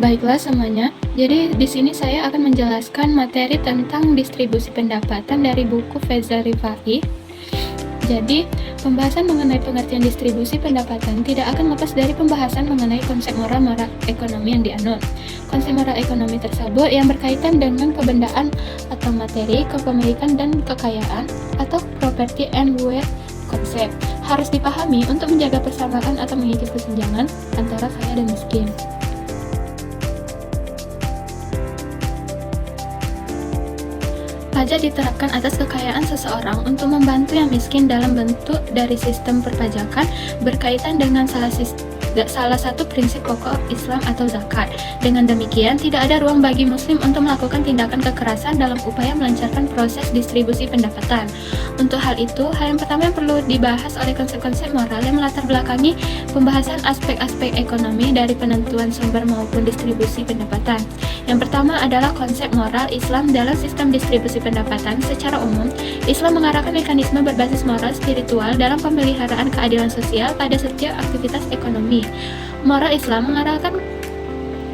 Baiklah semuanya, jadi di sini saya akan menjelaskan materi tentang distribusi pendapatan dari buku Faizal Rifai. Jadi, pembahasan mengenai pengertian distribusi pendapatan tidak akan lepas dari pembahasan mengenai konsep moral ekonomi yang dianut. Konsep moral ekonomi tersebut yang berkaitan dengan kebendaan atau materi, kepemilikan dan kekayaan atau property and wealth konsep harus dipahami untuk menjaga persamaan atau mengikis kesenjangan antara kaya dan miskin. Pajak diterapkan atas kekayaan seseorang untuk membantu yang miskin dalam bentuk dari sistem perpajakan berkaitan dengan salah satu prinsip pokok Islam atau zakat. Dengan demikian, tidak ada ruang bagi muslim untuk melakukan tindakan kekerasan dalam upaya melancarkan proses distribusi pendapatan. Untuk hal itu, hal yang pertama yang perlu dibahas oleh konsep-konsep moral yang melatar belakangi pembahasan aspek-aspek ekonomi dari penentuan sumber maupun distribusi pendapatan. Yang pertama adalah konsep moral Islam dalam sistem distribusi pendapatan. Secara umum, Islam mengarahkan mekanisme berbasis moral spiritual dalam pemeliharaan keadilan sosial pada setiap aktivitas ekonomi. Moral Islam mengarahkan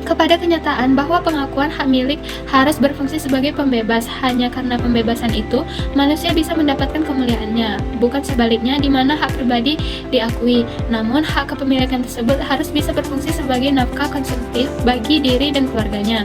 kepada kenyataan bahwa pengakuan hak milik harus berfungsi sebagai pembebas. Hanya karena pembebasan itu, manusia bisa mendapatkan kemuliaannya. Bukan sebaliknya, di mana hak pribadi diakui. Namun, hak kepemilikan tersebut harus bisa berfungsi sebagai nafkah konsumtif bagi diri dan keluarganya.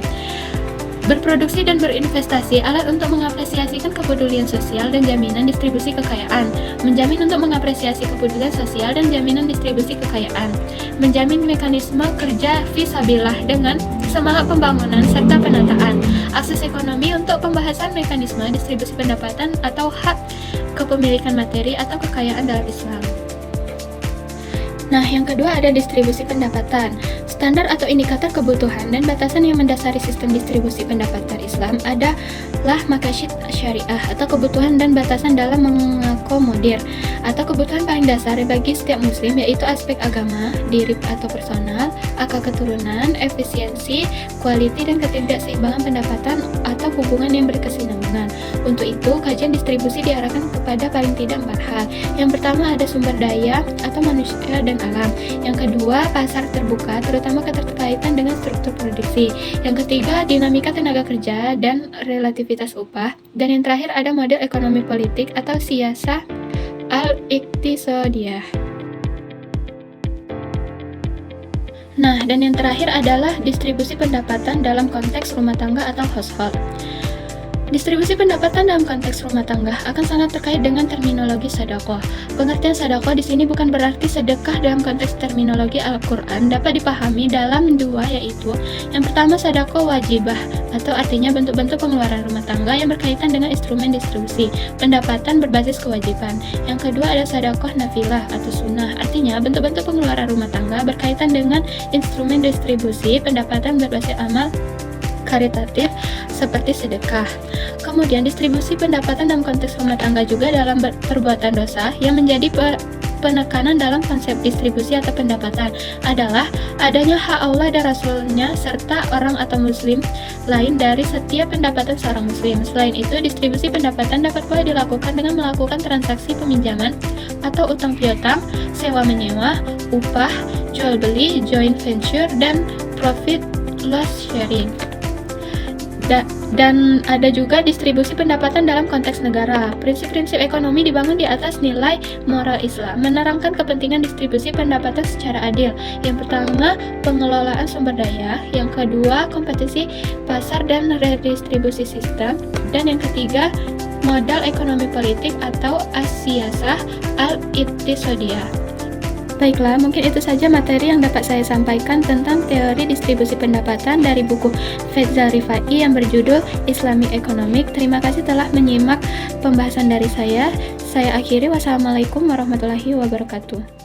Berproduksi dan berinvestasi alat untuk mengapresiasikan kepedulian sosial dan jaminan distribusi kekayaan. Menjamin untuk mengapresiasi kepedulian sosial dan jaminan distribusi kekayaan. Menjamin mekanisme kerja fisabilillah dengan semangat pembangunan serta penataan. Akses ekonomi untuk pembahasan mekanisme distribusi pendapatan atau hak kepemilikan materi atau kekayaan dalam Islam. Nah, yang kedua ada distribusi pendapatan. Standar atau indikator kebutuhan dan batasan yang mendasari sistem distribusi pendapatan Islam adalah maqasid syariah atau kebutuhan dan batasan dalam mengakomodir atau kebutuhan paling dasar bagi setiap muslim, yaitu aspek agama, diri atau personal, akal keturunan, efisiensi, quality dan ketidakseimbangan pendapatan atau hubungan yang berkesinambungan. Untuk itu, kajian distribusi diarahkan kepada paling tidak 4 hal. Yang pertama ada sumber daya atau manusia dan alam. Yang kedua, pasar terbuka, terutama keterkaitan dengan struktur produksi. Yang ketiga, dinamika tenaga kerja dan relativitas upah. Dan yang terakhir ada model ekonomi politik atau siyasah al-iqtisadiyah. Nah, dan yang terakhir adalah distribusi pendapatan dalam konteks rumah tangga atau household. Distribusi pendapatan dalam konteks rumah tangga akan sangat terkait dengan terminologi sedekah. Pengertian sedekah di sini bukan berarti sedekah dalam konteks terminologi Al-Quran, dapat dipahami dalam dua, yaitu yang pertama sedekah wajibah atau artinya bentuk-bentuk pengeluaran rumah tangga yang berkaitan dengan instrumen distribusi pendapatan berbasis kewajiban. Yang kedua ada sedekah nafilah atau sunnah, artinya bentuk-bentuk pengeluaran rumah tangga berkaitan dengan instrumen distribusi pendapatan berbasis amal karitatif seperti sedekah. Kemudian distribusi pendapatan dalam konteks rumah tangga juga dalam perbuatan dosa yang menjadi penekanan dalam konsep distribusi atau pendapatan adalah adanya hak Allah dan Rasulnya serta orang atau muslim lain dari setiap pendapatan seorang muslim. Selain itu, distribusi pendapatan dapat pula dilakukan dengan melakukan transaksi peminjaman atau utang piutang, sewa menyewa, upah, jual beli, joint venture, dan profit loss sharing. Dan ada juga distribusi pendapatan dalam konteks negara. Prinsip-prinsip ekonomi dibangun di atas nilai moral Islam, menerangkan kepentingan distribusi pendapatan secara adil. Yang pertama, pengelolaan sumber daya. Yang kedua, kompetisi pasar dan redistribusi sistem. Dan yang ketiga, modal ekonomi politik atau as-siyasah al-iqtisadiyah. Baiklah, mungkin itu saja materi yang dapat saya sampaikan tentang teori distribusi pendapatan dari buku Faizal Rifai yang berjudul Islamic Economic. Terima kasih telah menyimak pembahasan dari saya. Saya akhiri, wassalamualaikum warahmatullahi wabarakatuh.